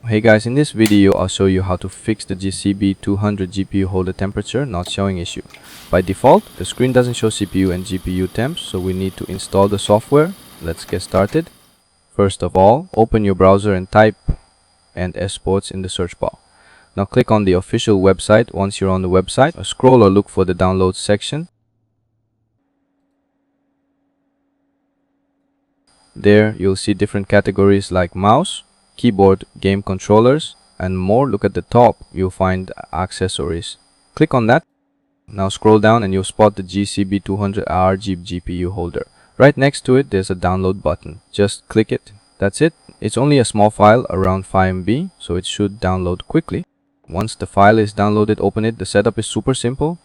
Hey guys, in this video I'll show you how to fix the GCB200 GPU holder temperature not showing issue. By default, the screen doesn't show CPU and GPU temps, so we need to install the software. Let's get started. First of all, open your browser and type Esports in the search bar. Now click on the official website. Once you're on the website, scroll or look for the downloads section. There you'll see different categories like mouse, keyboard, game controllers, and more. Look at the top, you'll find accessories. Click on that. Now scroll down and you'll spot the GCB200 RGB GPU holder. Right next to it there's a download button. Just click it. That's it. It's only a small file, around 5 MB, so it should download quickly. Once the file is downloaded, open it. The setup is super simple.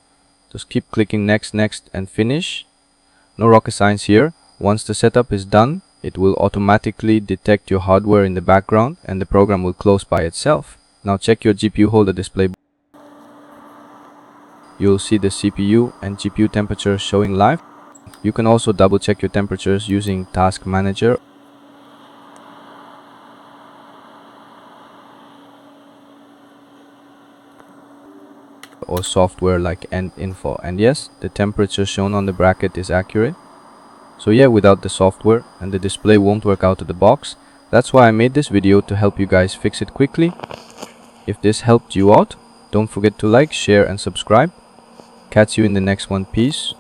Just keep clicking next, and finish. No rocket science here. Once the setup is done, it will automatically detect your hardware in the background and the program will close by itself. Now check your GPU holder display. You'll see the CPU and GPU temperature showing live. You can also double check your temperatures using Task Manager or software like HWInfo. And yes, the temperature shown on the bracket is accurate. So yeah, without the software and the display won't work out of the box. That's why I made this video, to help you guys fix it quickly. If this helped you out, don't forget to like, share and subscribe. Catch you in the next one. Peace.